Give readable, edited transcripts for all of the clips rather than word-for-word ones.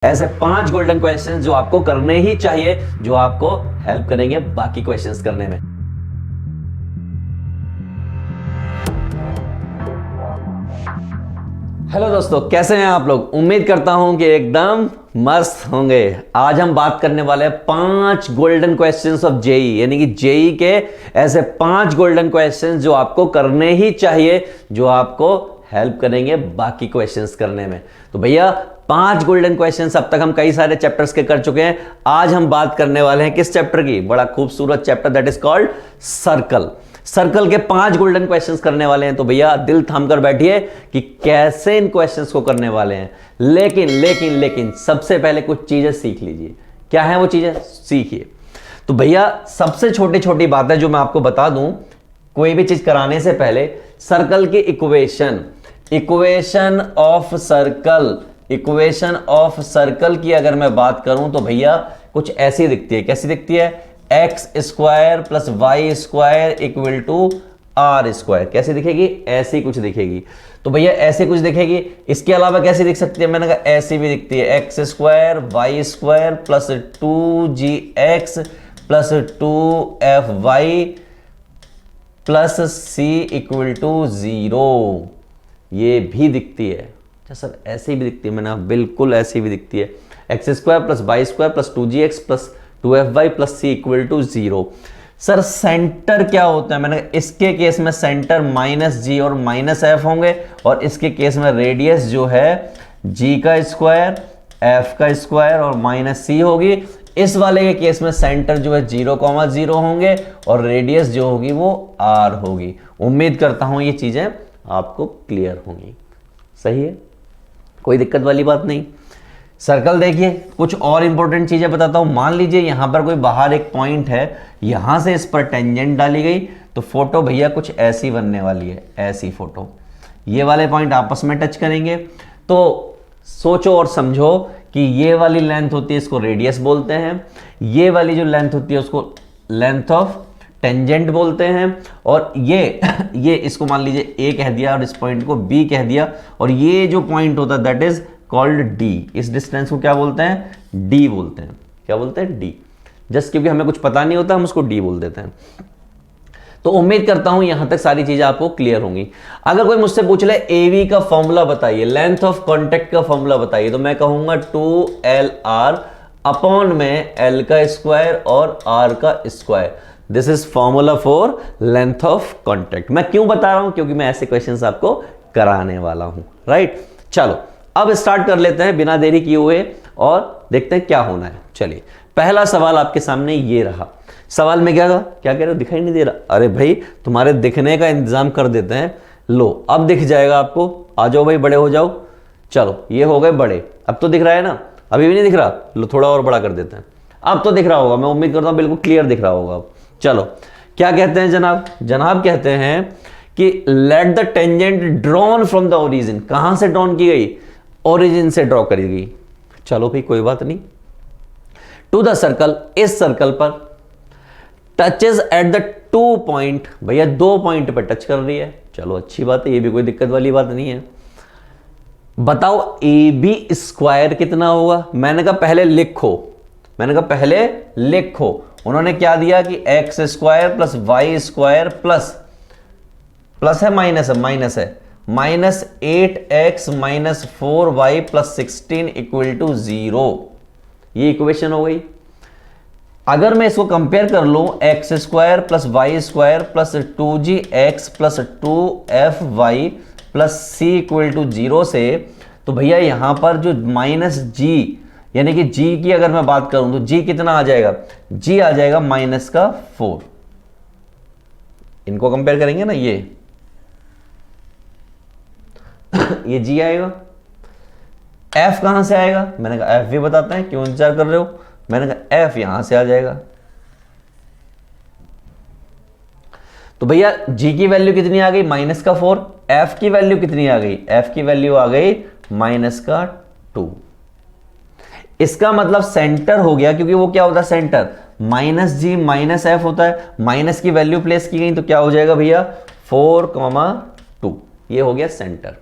ऐसे 5 golden question जो आपको करने ही चाहिए, जो आपको हेल्प करेंगे बाकी क्वेश्चंस करने में। हेलो दोस्तों, कैसे हैं आप लोग? उम्मीद करता हूं कि एकदम मस्त होंगे। आज हम बात करने वाले हैं 5 गोल्डन क्वेश्चंस ऑफ जेई, यानी कि जेई के ऐसे 5 गोल्डन क्वेश्चंस जो आपको करने ही चाहिए, जो आपको हेल्प करेंगे बाकी क्वेश्चंस करने में। तो भैया 5 गोल्डन क्वेश्चंस, अब तक हम कई सारे चैप्टर्स के कर चुके हैं। आज हम बात करने वाले हैं किस चैप्टर की? बड़ा खूबसूरत chapter, that is called circle. Circle के 5 गोल्डन क्वेश्चंस करने वाले हैं। तो भैया दिल थाम कर बैठिए कि कैसे इन क्वेश्चंस को करने वाले हैं। लेकिन सबसे पहले कुछ चीजें सीख लीजिए। क्या है वो चीजें? सीखिए। तो भैया सबसे छोटी छोटी बात है जो मैं आपको बता दूं कोई भी चीज कराने से पहले। सर्कल की इक्वेशन ऑफ सर्कल की अगर मैं बात करूं तो भैया कुछ ऐसी दिखती है। कैसी दिखती है? X square plus y square equal to r square. कैसी दिखेगी? ऐसी कुछ दिखेगी। तो भैया ऐसे कुछ दिखेगी। इसके अलावा कैसी दिख सकती है? मैंने कहा ऐसी भी दिखती है। X square y square plus 2gx plus 2fy plus c equal to 0। ये भी दिखती है। अच्छा सर, ऐसी भी दिखती है? मैंने बिल्कुल ऐसी भी दिखती है। X square plus y square plus 2gx plus 2fy plus c equal to 0। Sir centre क्या होता है? मैंने इसके केस में सेंटर -g और -f होंगे, और इसके केस में रेडियस जो है g का स्क्वायर f का स्क्वायर और -c होगी। इस वाले के केस में सेंटर जो है 0,0 होंगे और रेडियस जो होगी वो r होगी। उम्मीद करता हूं ये चीजें आपको क्लियर होंगी। सही है, कोई दिक्कत वाली बात नहीं। सर्कल देखिए, कुछ और इंपॉर्टेंट चीजें बताता हूं। मान लीजिए यहां पर कोई बाहर एक पॉइंट है, यहां से इस पर टेंजेंट डाली गई, तो फोटो भैया कुछ ऐसी बनने वाली है। ऐसी फोटो, ये वाले पॉइंट आपस में टच करेंगे। तो सोचो और समझो कि ये वाली लेंथ होती है, इसको रेडियस बोलते हैं। ये वाली जो लेंथ होती है उसको लेंथ ऑफ टेंजेंट बोलते हैं। और ये इसको मान लीजिए ए कह दिया और इस पॉइंट को बी कह दिया, और ये जो पॉइंट होता है दैट इज कॉल्ड डी। इस डिस्टेंस को क्या बोलते हैं? डी बोलते हैं। क्या बोलते हैं? डी। जस्ट क्योंकि हमें कुछ पता नहीं होता हम उसको डी बोल देते हैं। तो उम्मीद करता हूं यहां तक सारी चीजें आपको क्लियर होंगी। अगर कोई मुझसे पूछ ले एवी का फॉर्मूला बताइए, लेंथ ऑफ कॉन्टेक्ट का फॉर्मूला बताइए, तो मैं कहूंगा 2LR अपॉन में L का स्क्वायर और R का square. This is formula for length of contact. मैं क्यों बता रहा हूं? क्योंकि मैं ऐसे क्वेश्चंस आपको कराने वाला हूं। राइट, चलो अब स्टार्ट कर लेते हैं बिना देरी किए हुए और देखते हैं क्या होना है। चलिए, पहला सवाल आपके सामने ये रहा। सवाल में क्या कह रहे हो? दिखाई नहीं दे रहा? अरे भाई तुम्हारे दिखने का इंतजाम कर देते हैं। लो अब दिख जाएगा आपको। आ जाओ भाई, बड़े हो जाओ। चलो ये हो गए बड़े। अब तो दिख रहा है ना? अभी भी नहीं दिख रहा? लो थोड़ा और बड़ा कर देते हैं। अब तो दिख रहा होगा, मैं उम्मीद करता हूं बिल्कुल क्लियर दिख रहा होगा। चलो क्या कहते हैं जनाब? जनाब कहते हैं कि let the tangent drawn from the origin. कहां से ड्रॉन की गई? ओरिजिन से ड्रॉ करी गई। चलो भाई कोई बात नहीं। टू द सर्कल, इस सर्कल पर टचेस एट द 2 पॉइंट। भैया 2 पॉइंट पर टच कर रही है। चलो अच्छी बात है, ये भी कोई दिक्कत वाली बात नहीं है। बताओ AB स्क्वायर कितना होगा? मैंने कहा पहले लिखो। उन्होंने क्या दिया कि x square plus y square plus है माइनस है -8x minus 4y plus 16 equal to 0। ये इक्वेशन हो गई। अगर मैं इसको कंपेयर कर लूं x square plus y square plus 2gx plus 2fy plus c equal to 0 से, तो भैया यहां पर जो -g यानी कि g की अगर मैं बात करूं तो g कितना आ जाएगा? g आ जाएगा -4। इनको कंपेयर करेंगे ना, ये g आएगा। f कहां से आएगा? मैंने कहा f भी बताते हैं, क्यों इंतजार कर रहे हो? मैंने कहा f यहां से आ जाएगा। तो भैया g की वैल्यू कितनी आ गई? -4। f की वैल्यू कितनी आ गई? f की वैल्यू आ गई -2। इसका मतलब सेंटर हो गया, क्योंकि वो क्या होता है सेंटर? -g -f होता है। माइनस की वैल्यू प्लेस की गई तो क्या हो जाएगा भैया? 4,2। ये हो गया सेंटर।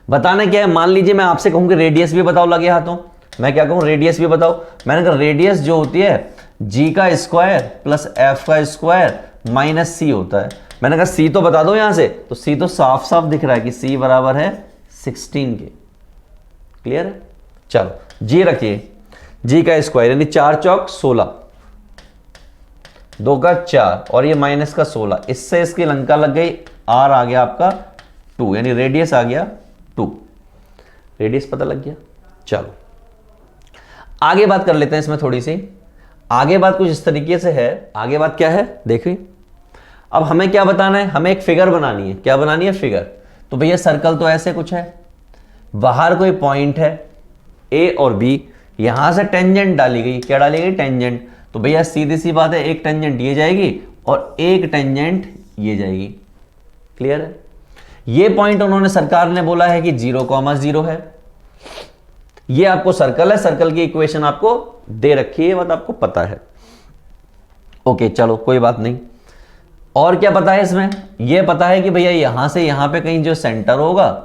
बताना क्या है? मान लीजिए मैं आपसे कहूं कि रेडियस भी बताओ लगे हाथों, मैं क्या कहूँ, रेडियस भी बताओ। मैंने कहा रेडियस जो होती है g का स्क्वायर प्लस f का स्क्वायर माइनस c होता है। मैंने कहा c तो बता दो यहां से, तो c तो साफ साफ दिख रहा है कि c बराबर है 16 के। क्लियर है? चलो g रखिए, g का स्क्वायर यानी 4 चौक 16, 2 का 4 और ये माइनस का 16, इससे इसकी लंका लग गई, r आ गया आपका 2, यानी रेडियस आ गया 2। रेडियस पता लग गया। चलो आगे बात कर लेते हैं इसमें थोड़ी सी। आगे बात कुछ इस तरीके से है। आगे बात क्या है देखिए, अब हमें क्या बताना है, हमें एक फिगर बनानी है। क्या बनानी है? फिगर। तो भैया सर्कल तो ऐसे कुछ है, बाहर कोई पॉइंट है ए और बी, यहां से टेंजेंट डाली गई। क्या डाली गई? टेंजेंट। तो भैया सीधी सी बात है, एक टेंजेंट ये जाएगी और एक टेंजेंट ये जाएगी। क्लियर है? ये पॉइंट उन्होंने, सरकार ने बोला है कि 0,0 है। ये आपको सर्कल है, सर्कल की इक्वेशन आपको दे रखी है, बात आपको पता है। ओके चलो कोई बात नहीं। और क्या पता है इसमें? ये पता है कि भैया यहां से यहां पे कहीं जो सेंटर होगा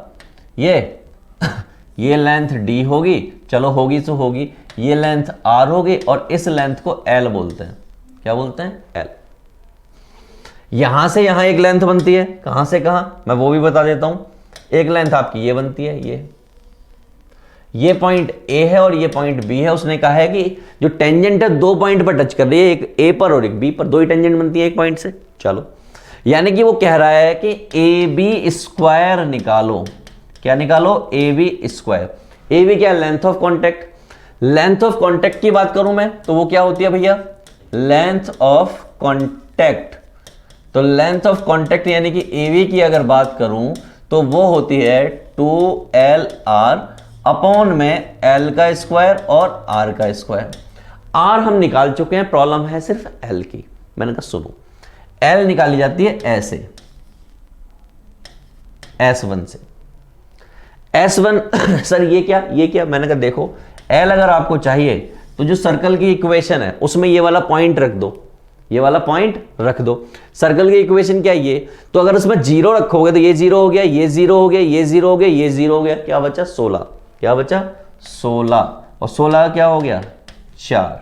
ये लेंथ d होगी, चलो होगी तो होगी, ये लेंथ r होगी और इस लेंथ को l बोलते हैं। क्या बोलते हैं? l। यहां से यहां एक लेंथ बनती है, कहां से कहां मैं वो भी बता देता हूं। एक लेंथ आपकी ये बनती है, ये पॉइंट A है और ये पॉइंट B है। उसने कहा है कि जो टेंजेंट है 2 पॉइंट पर टच कर रही है, एक A पर और एक B पर, 2 ही टेंजेंट बनती है एक पॉइंट से। चलो यानी कि वो कह रहा है कि AB स्क्वायर निकालो। क्या निकालो? AB square. AB क्या? Length of contact. Length of contact की बात करूं मैं तो वो क्या होती है भैया? Length of contact. तो लेंथ ऑफ कॉन्टेक्ट यानी कि AB की अगर बात करूं तो वो होती है 2LR अपॉन में L का स्क्वायर और R का स्क्वायर। R हम निकाल चुके हैं, प्रॉब्लम है सिर्फ L की। मैंने कहा सुनो, L निकाली जाती है ऐसे, S1 से। S1 सर ये क्या? मैंने कहा देखो, L अगर आपको चाहिए तो जो सर्कल की इक्वेशन है उसमें ये वाला पॉइंट रख दो, ये वाला पॉइंट रख दो। सर्कल की इक्वेशन क्या है ये? तो अगर उसमें 0 रखोगे तो ये 0 हो गया, ये 0 हो गया, ये 0 हो गया, ये 0 हो गया, क्या बचा? 16। क्या बचा? 16। और 16 क्या हो गया? 4।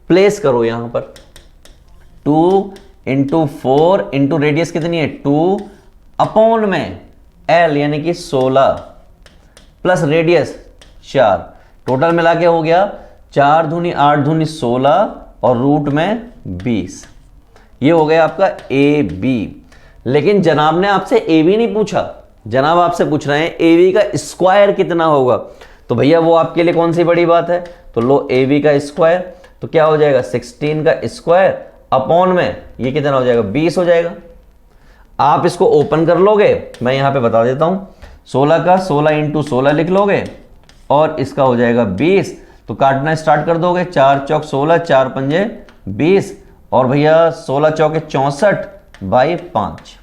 प्लेस करो यहां पर, 2 इंटू 4 इंटू रेडियस कितनी है? 2 अपॉन में L यानी कि 16 प्लस रेडियस 4, टोटल मिला के हो गया 4 दूनी 8 दूनी 16 और रूट में 20। ये हो गया आपका AB। लेकिन जनाब ने आपसे AB नहीं पूछा, जनाब आपसे पूछ रहे हैं AB का स्क्वायर कितना होगा। तो भैया वो आपके लिए कौन सी बड़ी बात है? तो लो AB का स्क्वायर, तो क्या हो जाएगा? 16 का स्क्वायर अपॉन में ये कितना हो जाएगा? 20 हो जाएगा। आप इसको ओपन कर लोगे, मैं यहां पे बता देता हूं, 16 का 16 इंटू 16 लिख लोगे और इसका हो जाएगा 20। तो काटना स्टार्ट कर दोगे, 4 चौक 16, 4 पंजे 20 और भैया 16 चौके 64/5।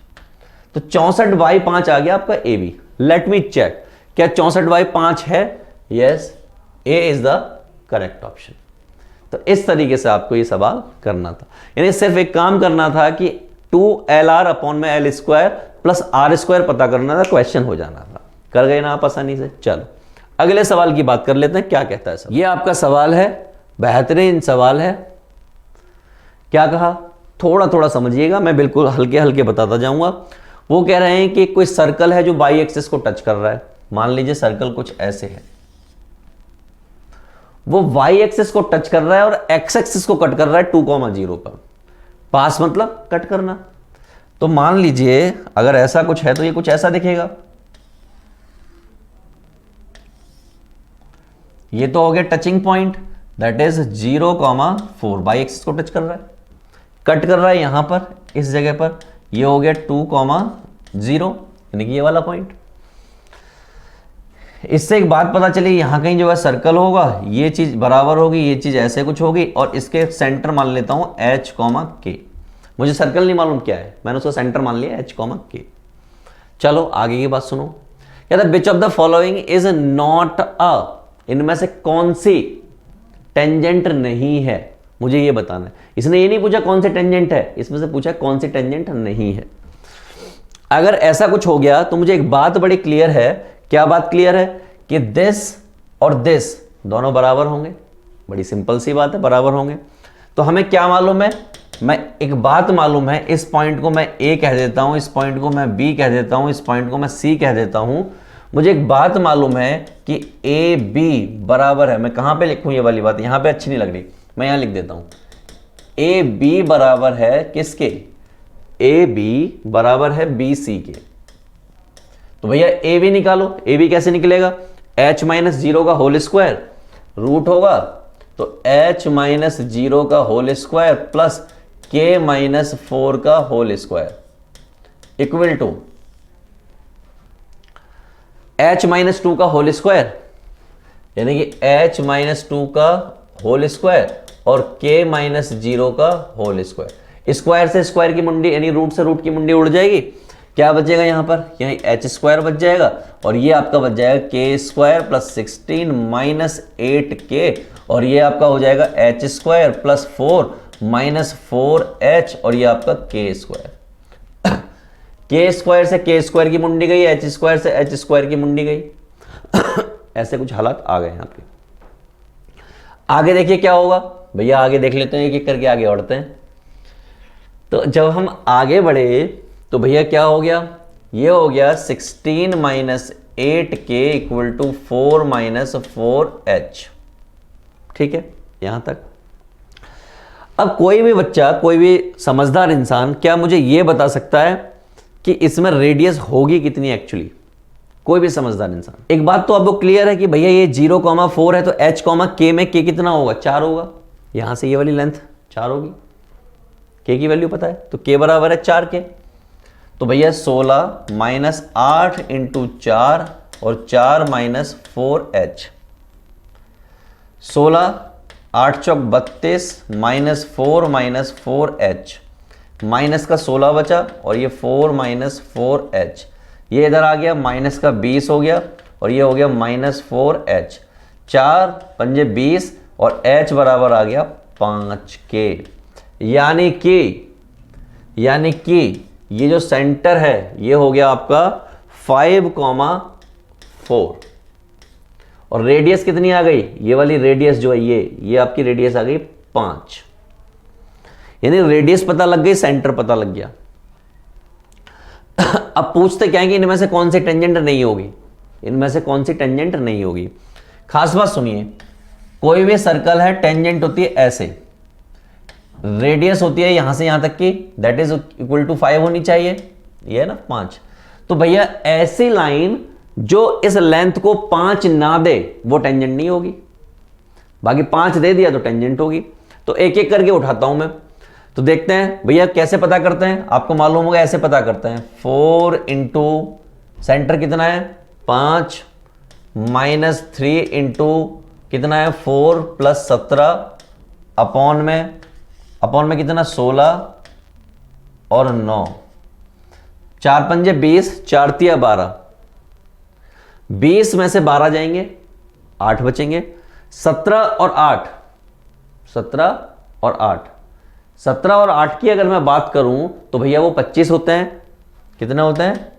तो 64/5 आ गया आपका AB। लेट मी चेक, क्या 64/5 है? Yes, A is the correct option. तो इस तरीके से आपको ये सवाल करना था, यानी सिर्फ एक काम करना था कि 2LR अपॉन में L square plus R square पता करना था, क्वेश्चन हो जाना था। कर गए ना आप आसानी से। चलो अगले सवाल की बात कर लेते हैं, क्या कहता है सवाल। ये आपका सवाल है, बेहतरीन सवाल है। क्या कहा? थोड़ा थोड़ा समझिएगा, मैं बिल्कुल हल्के हल्के बताता जाऊंगा। वो कह रहे हैं कि कोई सर्कल है जो बाई एक्सिस को टच कर रहा है। मान लीजिए सर्कल कुछ ऐसे है, वो वाई एक्सिस को टच कर रहा है और एक्स एक्सिस को कट कर रहा है 2,0 पर। पास मतलब कट करना। तो मान लीजिए अगर ऐसा कुछ है तो ये कुछ ऐसा दिखेगा। ये तो हो गया touching point, that is 0,4, by axis को टच कर रहा है, कट कर रहा है यहां पर इस जगह पर। ये हो गया 2,0 यानी कि ये वाला पॉइंट। इससे एक बात पता चली, यहां कहीं जो है सर्कल होगा, ये चीज बराबर होगी, ये चीज ऐसे कुछ होगी और इसके सेंटर मान लेता हूं H, K। मुझे सर्कल नहीं मालूम क्या है, मैंने उसका सेंटर मान लिया H, K। चलो आगे की बात सुनो। कहता है which of the following is not a, इनमें से कौन सी टेंजेंट नहीं है, मुझे ये बताना है। इसने ये नहीं पूछा कौन सी टेंजेंट है, इसमें से पूछा कौन सी टेंजेंट नहीं है। अगर ऐसा कुछ हो गया तो मुझे एक बात बड़ी क्लियर है। क्या बात क्लियर है? कि दिस और दिस दोनों बराबर होंगे, बड़ी सिंपल सी बात है, बराबर होंगे। तो हमें क्या मालूम है, मैं एक बात मालूम है, इस पॉइंट को मैं ए कह देता हूं, इस पॉइंट को मैं बी कह देता हूं, इस पॉइंट को मैं सी कह देता हूं। मुझे एक बात मालूम है कि ए बी बराबर है, मैं कहां पे लिखूं ये वाली बात, यहां पे अच्छी नहीं लग रही, मैं यहां लिख देता हूं, ए बी बराबर है किसके, ए बी बराबर है बी सी के। तो भैया ए बी निकालो, ए बी कैसे निकलेगा, h माइनस जीरो का होल स्क्वायर रूट होगा, तो h माइनस जीरो का whole square plus k minus 4 का whole square equal to h minus 2 का होल स्क्वायर, यानी कि h माइनस 2 का होल स्क्वायर और k माइनस 0 का होल स्क्वायर। स्क्वायर से स्क्वायर की मुंडी यानी रूट से रूट की मुंडी उड़ जाएगी, क्या बचेगा यहां पर, यहीं एच स्क्वायर बच जाएगा और ये आपका बच जाएगा के स्क्वायर प्लस 16 माइनस 8k, और ये आपका हो जाएगा H square plus 4 minus 4h, और ये आपका के स्क्वायर। के स्क्वायर से के स्क्वायर की मुंडी गई, एच स्क्वायर से एच स्क्वायर की मुंडी गई। ऐसे कुछ हालात आ गए यहां पे। आगे देखिए क्या होगा भैया, आगे देख लेते हैं, एक एक करके आगे बढ़ते हैं। तो जब हम आगे बढ़े तो भैया क्या हो गया, ये हो गया 16 minus 8k equal to 4 minus 4h। ठीक है यहां तक। अब कोई भी बच्चा, कोई भी समझदार इंसान क्या मुझे ये बता सकता है कि इसमें रेडियस होगी कितनी एक्चुअली, कोई भी समझदार इंसान। एक बात तो आपको क्लियर है कि भैया ये 0,4 है तो h, k में k कितना होगा, 4 होगा, यहां से ये वाली लेंथ 4 होगी, k की वैल्यू पता है, तो k बराबर है 4k। तो भैया 16 माइनस 8 इंटू 4 और 4 माइनस 4h, 16 8 चौक 32 माइनस 4 माइनस 4h, माइनस का 16 बचा और ये 4 माइनस 4h, ये इधर आ गया माइनस का 20 हो गया और ये हो गया माइनस 4h, 4 पंजे 20 और h बराबर आ गया 5k। यानी कि ये जो सेंटर है ये हो गया आपका 5,4 और रेडियस कितनी आ गई, ये वाली रेडियस जो है ये आपकी रेडियस आ गई 5, यानी रेडियस पता लग गई, सेंटर पता लग गया। अब पूछते क्या है कि इनमें से कौन सी टेंजेंट नहीं होगी, इनमें से कौन सी टेंजेंट नहीं होगी। खास बात सुनिए, कोई भी सर्कल है टेंजेंट होती है ऐसे, रेडियस होती है यहां से यहां तक की, दैट इज इक्वल टू 5 होनी चाहिए, ये है ना 5। तो भैया ऐसी लाइन जो इस लेंथ को 5 ना दे वो टेंजेंट नहीं होगी, बाकी 5 दे दिया तो टेंजेंट होगी। तो एक एक करके उठाता हूं मैं, तो देखते हैं भैया कैसे पता करते हैं, आपको मालूम होगा ऐसे पता करते हैं। 4 इंटू सेंटर कितना है 5 माइनस 3 इंटू कितना है 4 प्लस 17 अपॉन में कितना 16 और 9, 4 पंजे 20, 4 तिया 12, 20 में से 12 जाएंगे 8 बचेंगे, 17 और 8 17 और 8 की अगर मैं बात करूं तो भैया वो 25 होते हैं, कितने होते हैं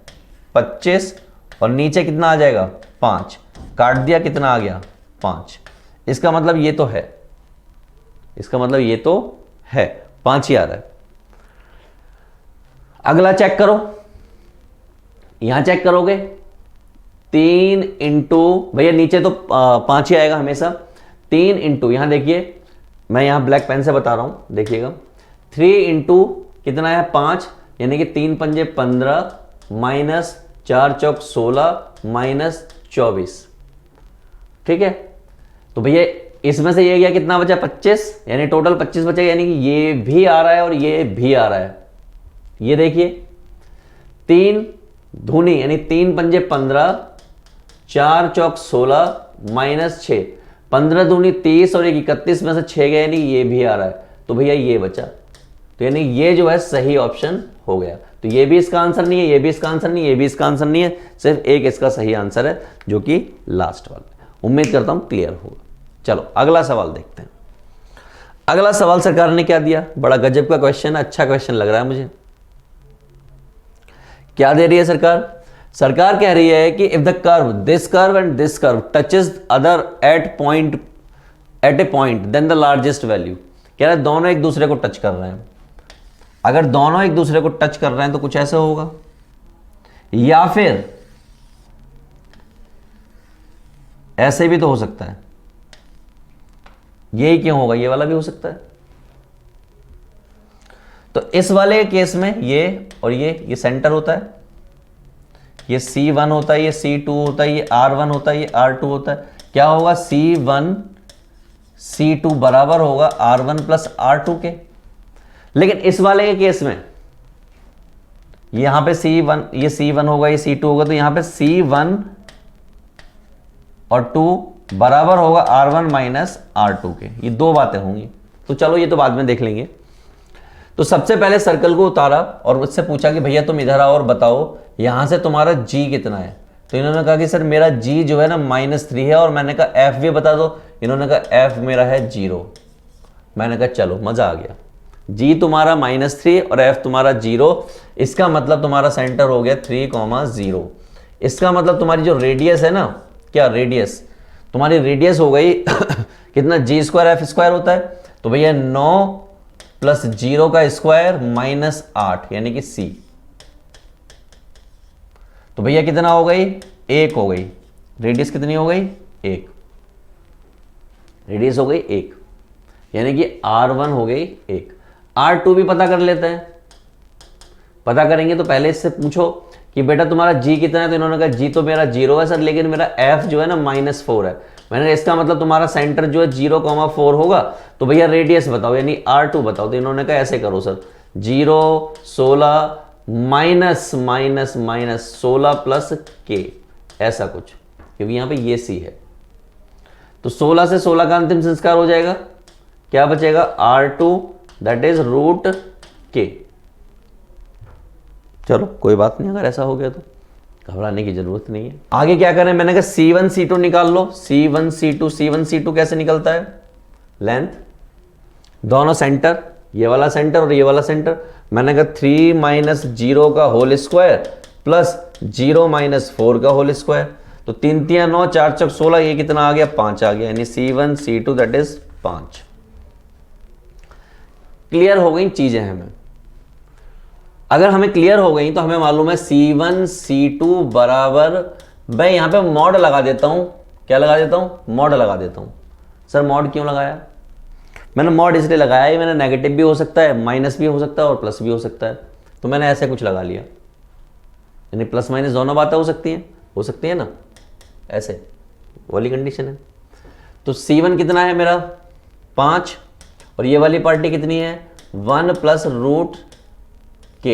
25, और नीचे कितना आ जाएगा 5, काट दिया कितना आ गया 5। इसका मतलब ये तो है, 5 ही आ रहा है। अगला चेक करो, यहां चेक करोगे 3 इंटू, भैया नीचे तो 5 ही आएगा हमेशा, 3 इंटू यहां देखिए, मैं यहां ब्लैक पेन से बता रहा हूं देखिएगा, 3 इंटू कितना है 5, यानी कि 3 पंजे 15 माइनस 4 चौक 16 माइनस 24। ठीक है, तो भैया इसमें से ये गया कितना बचा 25, यानी टोटल 25 बचेगा, यानी कि ये भी आ रहा है और ये भी आ रहा है। ये देखिए 3 धूनी यानी 3 पंजे 15, 4 चौक 16 माइनस 6, 15 दूनी 30 और 31 में से 6 गया, यानी ये भी आ रहा है। तो भैया ये बचा, तो यानी ये जो है सही ऑप्शन हो गया। तो ये भी इसका आंसर नहीं है, ये भी इसका आंसर नहीं है, ये भी इसका आंसर नहीं है, सिर्फ एक इसका सही आंसर है जो कि लास्ट वाला। उम्मीद करता हूं क्लियर होगा। चलो अगला सवाल देखते हैं। अगला सवाल सरकार ने क्या दिया, बड़ा गजब का क्वेश्चन, अच्छा क्वेश्चन लग रहा है मुझे। क्या दे रही है सरकार, सरकार कह रही है कि if the curve and this curve touches other at a point then the largest value, कह रहा है दोनों एक दूसरे को टच कर रहे हैं। अगर दोनों एक दूसरे को टच कर रहे हैं तो कुछ ऐसा होगा, या फिर ऐसे भी तो हो सकता है। यही क्यों होगा, ये वाला भी हो सकता है। तो इस वाले केस में ये और ये सेंटर होता है, ये C1 होता है, ये C2 होता है, ये R1 होता है, ये R2 होता है। क्या होगा, C1 C2 बराबर होगा R1 प्लस R2 के। लेकिन इस वाले के केस में यहां पे C1, ये C1 होगा, ये C2 होगा, तो यहां पे C1 और 2 बराबर होगा R1 माइनस R2 के। ये दो बातें होंगी। तो चलो ये तो बाद में देख लेंगे। तो सबसे पहले सर्कल को उतारा और मुझसे पूछा कि भैया तुम इधर आओ और बताओ यहां से तुम्हारा G कितना है। तो इन्होंने कहा कि सर मेरा G जो है ना -3 है, और मैंने कहा F भी बता दो। इन्होंने कहा F मेरा है 0। मैंने कहा चलो मजा आ गया, G तुम्हारा -3 और F तुम्हारा 0। इसका मतलब तुम्हारा सेंटर हो गया 3,0। इसका मतलब तुम्हारी जो रेडियस है ना, क्या रेडियस, तुम्हारी रेडियस हो गई कितना, G² F² होता है। तो भैया 9 प्लस 0 का स्क्वायर -8 यानी कि C। तो भैया कितना हो गई, 1 हो गई। रेडियस कितनी हो गई, 1। रेडियस हो गई 1, यानी कि R1 हो गई 1। R2 भी पता कर लेते हैं। पता करेंगे तो पहले इससे पूछो कि बेटा तुम्हारा G कितना है। तो इन्होंने कहा G तो मेरा 0 है सर, लेकिन मेरा F जो है ना -4 है। मैंने कहा इसका मतलब तुम्हारा सेंटर जो है 0,4 होगा। तो भैया रेडियस बताओ, यानी R2 बताओ। तो इन्होंने कहा ऐसे करो सर, 0 16 -16 प्लस K, ऐसा कुछ, क्योंकि यहां पे ये C है। तो 16 से 16 का अंतिम संस्कार हो जाएगा, क्या बचेगा, R2 दैट इज √K। चलो कोई बात नहीं, अगर ऐसा हो गया तो घबराने की जरूरत नहीं है। आगे क्या करें, मैंने कहा C1 C2 निकाल लो। C1 C2 कैसे निकलता है, लेंथ, दोनों सेंटर, ये वाला सेंटर और ये वाला सेंटर। मैंने कहा 3 - 0 का होल स्क्वायर प्लस 0 - 4 का होल स्क्वायर। तो 3 3 9, 4 4 16, ये कितना आ गया, 5 आ गया, यानी C1 C2 that is 5। Clear हो गई चीजें हमें। अगर हमें क्लियर हो गई तो हमें मालूम है C1 C2 बराबर, मैं यहां पे मॉड लगा देता हूं। क्या लगा देता हूं, मॉड लगा देता हूं। सर मॉड क्यों लगाया, मैंने मॉड इसलिए लगाया है, मैंने नेगेटिव भी हो सकता है, माइनस भी हो सकता है और प्लस भी हो सकता है। तो मैंने ऐसे कुछ लगा लिया, यानी प्लस माइनस दोनों बातें हो सकती हैं ना, ऐसे वाली कंडीशन है। तो C1 कितना है मेरा, 5, और ये वाली पार्टी कितनी है, 1 प्लस √K,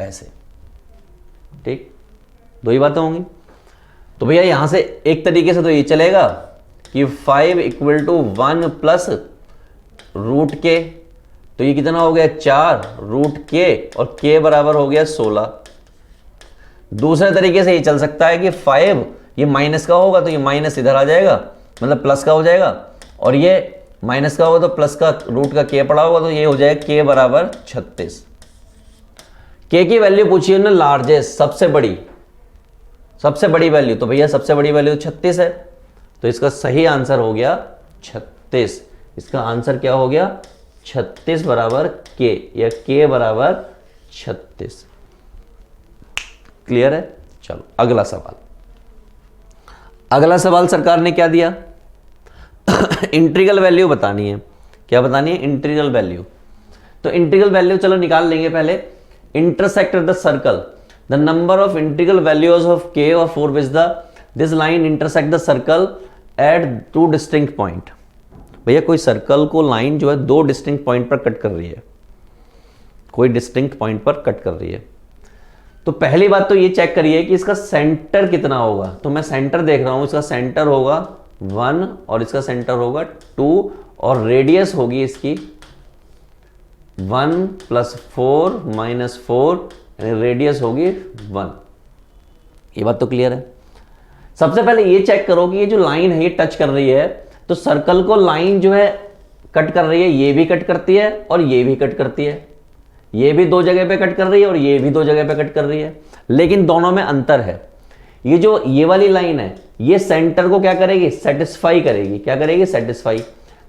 ऐसे। ठीक, दो ही बातें होंगी। तो भैया यहां से एक तरीके से तो ये चलेगा कि 5 = 1 प्लस √K। तो ये कितना हो गया, 4 √K, और K बराबर हो गया 16। दूसरे तरीके से ये चल सकता है कि 5 ये माइनस का होगा तो ये माइनस इधर आ जाएगा, मतलब प्लस का हो जाएगा, और ये माइनस का होगा तो प्लस का रूट का K पड़ा होगा, तो ये हो जाएगा K बराबर 36। K की वैल्यू पूछी है ना, लार्जेस्ट, सबसे बड़ी वैल्यू। तो भैया सबसे बड़ी वैल्यू 36 है, तो इसका सही आंसर हो गया 36। इसका आंसर क्या हो गया, 36 बराबर K, या K बराबर 36। क्लियर है। चलो अगला सवाल सरकार ने क्या दिया, इंटीग्रल वैल्यू बतानी है। क्या बतानी है, इंटीग्रल वैल्यू। तो इंटीग्रल वैल्यू चलो निकाल लेंगे पहले। Intersect the circle, the number of integral values of K और for which this line intersect the circle eight 2 distinct point. भैया कोई सर्कल को लाइन जो है 2 डिस्टिंक्ट पॉइंट पर कट कर रही है, कोई डिस्टिंक्ट पॉइंट पर कट कर रही है। तो पहली बात तो ये चेक करिए कि इसका सेंटर कितना होगा। तो मैं सेंटर देख रहा हूं, इसका सेंटर होगा 1 और इसका सेंटर होगा 2, और रेडियस होगी इसकी 1 + 4 - 4, यानी रेडियस होगी 1। ये बात तो क्लियर है। सबसे पहले ये चेक करो कि ये जो लाइन है ये टच कर रही है, तो सर्कल को लाइन जो है कट कर रही है, ये भी कट करती है और ये भी कट करती है। ये भी 2 जगह पे कट कर रही है और ये भी 2 जगह पे कट कर रही है। लेकिन दोनों में अंतर है। ये वाली लाइन है, ये सेंटर को क्या करेगी, सेटिस्फाई करेगी। क्या करेगी, सेटिस्फाई।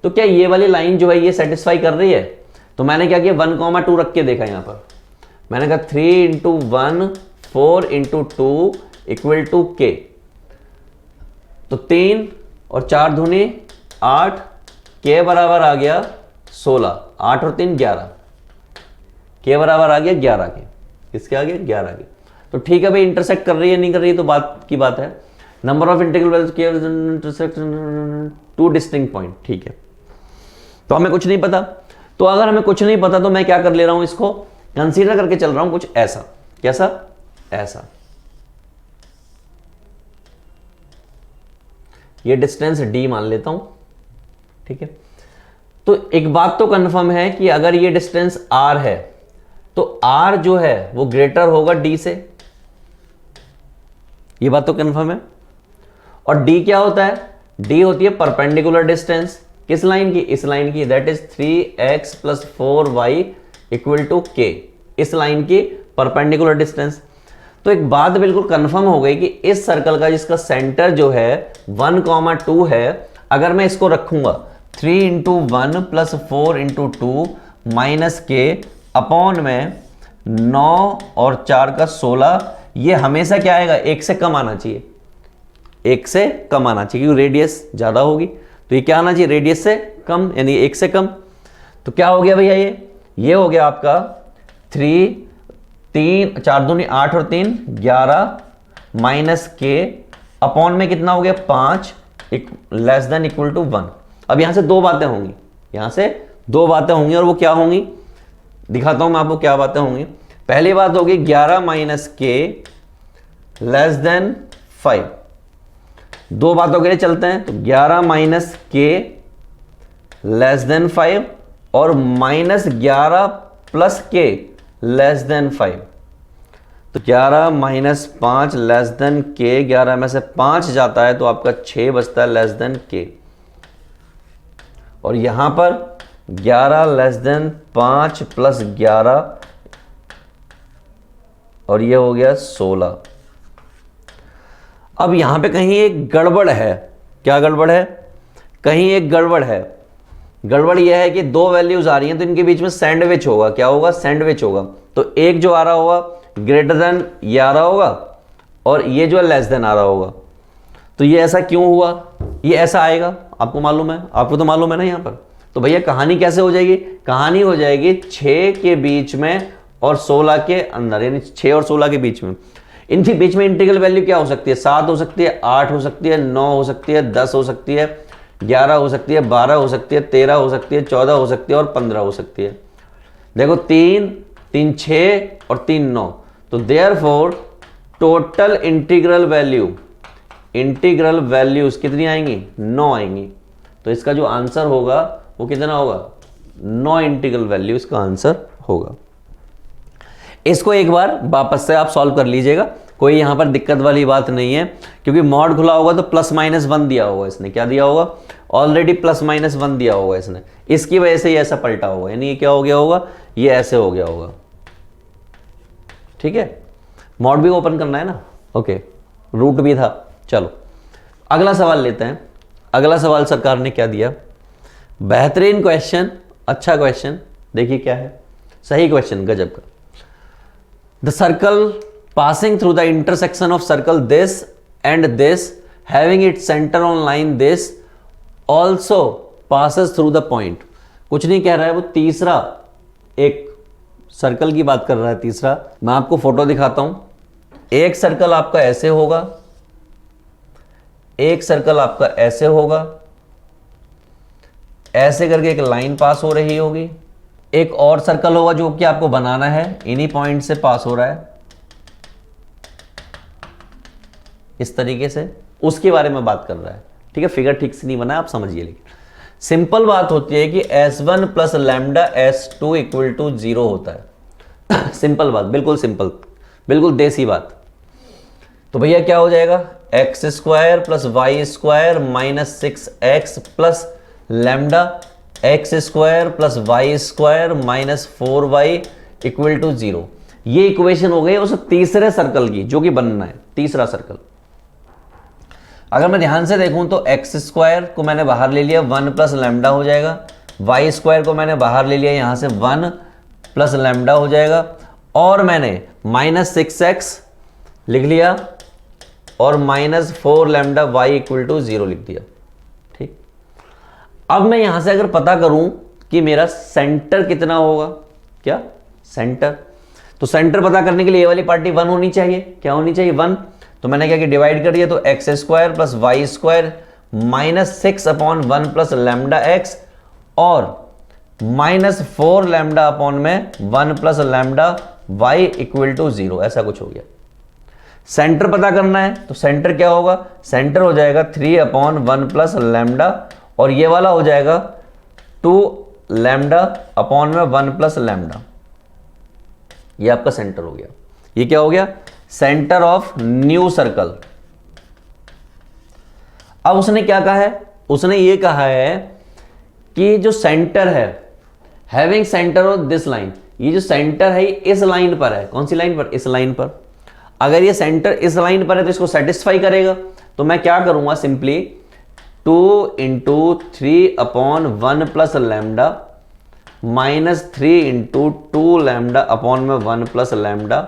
तो क्या ये वाली लाइन जो है ये सेटिस्फाई कर रही है? तो मैंने क्या किया, 1,2 रख के देखा। यहां पर मैंने कहा 3 × 1 4 × 2 = k। तो 3 और 4 दूनी 8, k बराबर आ गया 16, 8 और 3 11, k बराबर आ गया 11 के। किसके आगे, 11 के। तो ठीक है भाई, इंटरसेक्ट कर रही है नहीं कर रही है तो बात की बात है। Number of integral values intersect 2 distinct point. ठीक है, तो हमें कुछ नहीं पता। तो अगर हमें कुछ नहीं पता तो मैं क्या कर ले रहा हूं, इसको कंसीडर करके चल रहा हूं कुछ ऐसा। कैसा, ऐसा। ये डिस्टेंस d मान लेता हूं। ठीक है, तो एक बात तो कंफर्म है कि अगर ये डिस्टेंस r है तो r जो है वो ग्रेटर होगा d से। ये बात तो कंफर्म है। और d क्या होता है, d होती है परपेंडिकुलर डिस्टेंस। किस लाइन की, इस लाइन की, that is 3x + 4y = k। इस लाइन की परपेंडिकुलर डिस्टेंस। तो एक बात बिल्कुल कंफर्म हो गई कि इस सर्कल का जिसका सेंटर जो है 1,2 है, अगर मैं इसको रखूंगा 3 × 1 + 4 × 2 - k अपॉन में 9 और 4 का 16, ये हमेशा क्या आएगा, 1 से कम आना चाहिए। 1 से कम आना चाहिए क्योंकि रेडियस ज्यादा होगी। तो ये क्या आना चाहिए, रेडियस से कम, यानी 1 से कम। तो क्या हो गया भैया, ये हो गया आपका 3 4 दूनी 8 और 3 11 - k अपॉन में कितना हो गया 5 < 1। अब यहां से दो बातें होंगी, यहां से दो बातें होंगी, और वो क्या होंगी दिखाता हूं मैं आपको क्या बातें होंगी। पहली बात होगी 11 - k < 5। दो बातों के लिए चलते हैं। तो 11 - k < 5 और -11 + k < 5। तो 11 - 5 k, 11 में से 5 जाता है तो आपका 6 बचता है k। और यहां पर 11 <5 + 11 और ये हो गया 16। अब यहां पे कहीं एक गड़बड़ है। क्या गड़बड़ है, कहीं एक गड़बड़ है। गड़बड़ यह है कि दो वैल्यूज आ रही हैं तो इनके बीच में सैंडविच होगा। क्या होगा, सैंडविच होगा। तो एक जो आ रहा होगा ग्रेटर देन ये आ रहा होगा और ये जो है लेस देन आ रहा होगा। तो ये ऐसा क्यों हुआ, ये ऐसा आएगा, आपको मालूम है, आपको तो मालूम है ना यहां पर। तो भैया कहानी कैसे हो जाएगी, कहानी हो जाएगी 6 के बीच में और 16 के अंदर, यानी 6 और 16 के बीच में। इनके बीच में इंटीग्रल वैल्यू क्या हो सकती है, 7 हो सकती है, 8 हो सकती है, 9 हो सकती है, 10 हो सकती है, 11 हो सकती है, 12 हो सकती है, 13 हो सकती है, 14 हो सकती है और 15 हो सकती है। देखो 3 3 6 और 3 9। तो देयरफॉर टोटल इंटीग्रल वैल्यूज कितनी आएंगी, 9 आएंगी। तो इसका जो आंसर होगा वो कितना होगा, 9 इंटीग्रल वैल्यू इसका आंसर होगा। इसको एक बार वापस से आप सॉल्व कर लीजिएगा, कोई यहां पर दिक्कत वाली बात नहीं है, क्योंकि मॉड खुला होगा तो +-1 दिया होगा इसने। क्या दिया होगा, ऑलरेडी +-1 दिया होगा इसने, इसकी वजह से ये ऐसा पलटा होगा, यानी ये क्या हो गया होगा, ये ऐसे हो गया होगा। ठीक है, मॉड भी ओपन करना है ना, ओके, रूट भी था। चलो अगला सवाल लेते हैं। अगला सवाल सरकार ने क्या दिया, बेहतरीन क्वेश्चन, अच्छा क्वेश्चन, देखिए क्या है, सही क्वेश्चन, गजब का। The circle passing through the intersection of circle this and this having its center on line this also passes through the point। कुछ नहीं कह रहा है वो, तीसरा एक सर्कल की बात कर रहा है। तीसरा मैं आपको फोटो दिखाता हूं। एक सर्कल आपका ऐसे होगा, एक सर्कल आपका ऐसे होगा, ऐसे करके एक लाइन पास हो रही होगी। एक और सर्कल होगा जो कि आपको बनाना है, इन्हीं पॉइंट से पास हो रहा है इस तरीके से, उसके बारे में बात कर रहा है। ठीक है, फिगर ठीक से नहीं बना, आप समझिए। लेकिन सिंपल बात होती है कि S1 + λS2 = 0 होता है। सिंपल बात, बिल्कुल सिंपल, बिल्कुल देसी बात। तो भैया क्या हो जाएगा, x² + y² - 6x + λ x² + y² - 4y = 0। ये इक्वेशन हो गई उस तीसरे सर्कल की जो कि बनना है, तीसरा सर्कल। अगर मैं ध्यान से देखूं तो एक्स स्क्वायर को मैंने बाहर ले लिया, 1 प्लस लैम्डा हो जाएगा। वाई स्क्वायर को मैंने बाहर ले लिया, यहां से 1 प्लस लैम्डा हो जाएगा। और मैंने -6x लिख लिया और -4 लैम्डा वाई इक्वल टू 0 लिख दिया। ठीक, अब मैं यहां से अगर पता करूं कि मेरा सेंटर कितना होगा, क्या सेंटर, तो सेंटर पता करने के लिए ये वाली पार्टी 1 होनी चाहिए। क्या होनी चाहिए? 1। तो मैंने क्या कि डिवाइड कर दिया, तो x square plus y square -6 upon 1 plus lambda x और -4 लैम्डा अपॉन में 1 plus lambda y equal to 0, ऐसा कुछ हो गया। सेंटर पता करना है तो सेंटर क्या होगा? सेंटर हो जाएगा 3 अपॉन 1 प्लस लैम्डा और ये वाला हो जाएगा 2 लैम्डा अपॉन में 1 प्लस लैम्डा। ये आपका सेंटर हो गया। ये क्या हो गया? Centre of new circle. अब उसने क्या कहा है? उसने ये कहा है कि जो सेंटर है, having centre of this line, ये जो सेंटर है इस लाइन पर है। कौन सी लाइन पर? इस लाइन पर। अगर ये सेंटर इस लाइन पर है तो इसको सेटिस्फाई करेगा। तो मैं क्या करूंगा? Simply 2 × 3 upon 1 plus lambda -3 × 2 lambda upon में 1 plus lambda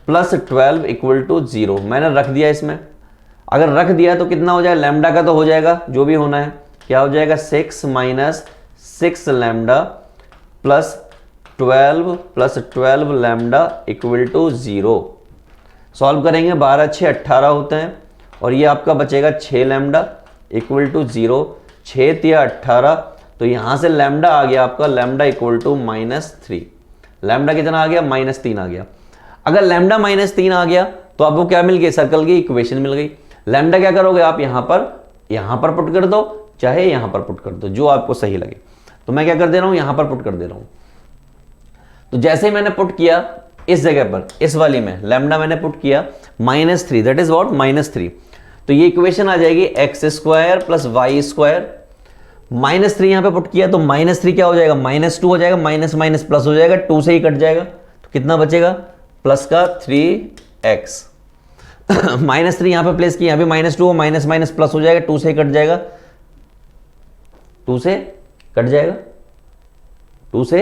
plus 12 equal to 0 मैंने रख दिया इसमें। अगर रख दिया तो कितना हो जाएगा? लैम्डा का तो हो जाएगा जो भी होना है। क्या हो जाएगा? 6 - 6 lambda plus 12 plus 12 lambda equal to 0। Solve करेंगे, 12 6 18 होते हैं और ये आपका बचेगा 6 लैम्डा इक्वल टू 0। 6 × 18, तो यहां से लैम्डा आ गया आपका, लैम्डा इक्वल टू -3। लैम्डा कितना आ गया? -3 आ गया। अगर लैम्डा -3 आ गया तो आपको क्या मिल गई? सर्कल की इक्वेशन मिल गई। लैम्डा क्या करोगे आप? यहां पर पुट कर दो, चाहे यहां पर पुट कर दो, जो आपको सही लगे। तो मैं क्या कर दे रहा हूं? यहां पर पुट कर दे रहा हूं। तो जैसे ही मैंने पुट किया इस जगह पर, इस वाली में लैम्डा मैंने पुट किया -3, दैट इज व्हाट? -3। तो ये इक्वेशन आ जाएगी x square plus y square. -3 यहां पे पुट किया तो -3 क्या हो जाएगा? -2 हो जाएगा, माइनस माइनस प्लस हो जाएगा, 2 से ही कट जाएगा। तो कितना बचेगा? प्लस का 3x। -3 यहां पे प्लेस किया, यहां भी -2 हो, माइनस माइनस प्लस हो जाएगा, 2 से ही कट जाएगा, 2 से कट जाएगा, 2 से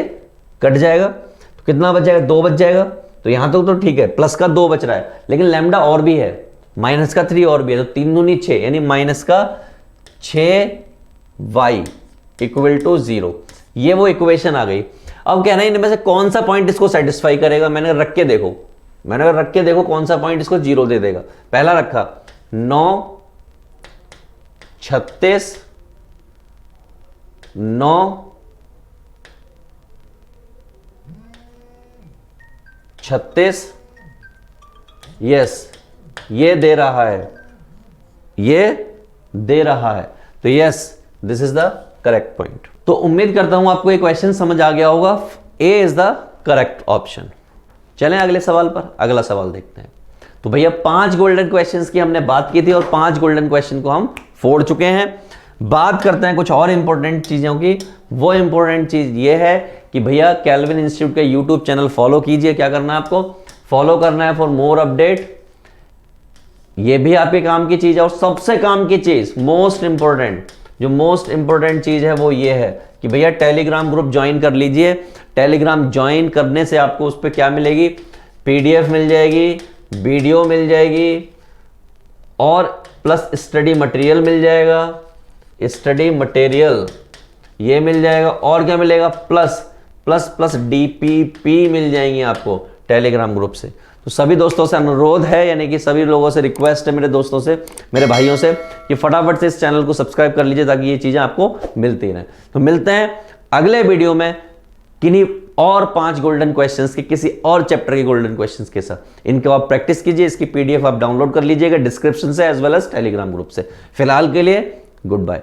कट जाएगा। तो कितना बच जाएगा? 2 बच जाएगा। तो यहां तक तो ठीक है, प्लस का 2 बच रहा है, लेकिन लैम्डा और भी है, माइनस का 3 और भी है, तो 3 दूनी 6 यानी माइनस का 6y इक्वल टू 0। ये वो इक्वेशन आ गई। अब कहना है इनमें से कौन सा पॉइंट इसको सेटिस्फाई करेगा। मैंने रख के देखो कौन सा पॉइंट इसको 0 दे देगा। पहला रखा 9 36 9 36, यस ये दे रहा है, तो yes this is the correct point. तो उम्मीद करता हूं आपको ये क्वेश्चन समझ आ गया होगा। ए इज द करेक्ट ऑप्शन। चलें अगले सवाल पर। अगला सवाल देखते हैं। तो भैया 5 गोल्डन क्वेश्चंस की हमने बात की थी और 5 गोल्डन क्वेश्चन को हम फोड़ चुके हैं। बात करते हैं कुछ और इंपॉर्टेंट चीजों की। वो इंपॉर्टेंट चीज ये है कि भैया कैल्विन इंस्टीट्यूट का यूट्यूब चैनल फॉलो कीजिए। क्या करना है आपको? फॉलो करना है फॉर मोर अपडेट। ये भी आपके काम की चीज है। और सबसे काम की चीज, मोस्ट इंपॉर्टेंट, जो मोस्ट इंपॉर्टेंट चीज है वो ये है कि भैया टेलीग्राम ग्रुप ज्वाइन कर लीजिए। टेलीग्राम ज्वाइन करने से आपको उस पर क्या मिलेगी? पीडीएफ मिल जाएगी, वीडियो मिल जाएगी और प्लस स्टडी मटेरियल मिल जाएगा। स्टडी मटेरियल ये मिल जाएगा और क्या मिलेगा? प्लस डीपीपी मिल जाएंगी आपको टेलीग्राम ग्रुप से। तो सभी दोस्तों से अनुरोध है, यानी कि सभी लोगों से रिक्वेस्ट है, मेरे दोस्तों से, मेरे भाइयों से, कि फटाफट से इस चैनल को सब्सक्राइब कर लीजिए ताकि ये चीजें आपको मिलती रहें। तो मिलते हैं अगले वीडियो में किन्हीं और 5 गोल्डन क्वेश्चंस के, किसी और चैप्टर के गोल्डन क्वेश्चंस के साथ। इनको आप प्रैक्टिस कीजिए। इसकी पीडीएफ आप डाउनलोड कर लीजिएगा डिस्क्रिप्शन से as well as Telegram group से। फिलहाल के लिए गुड बाय।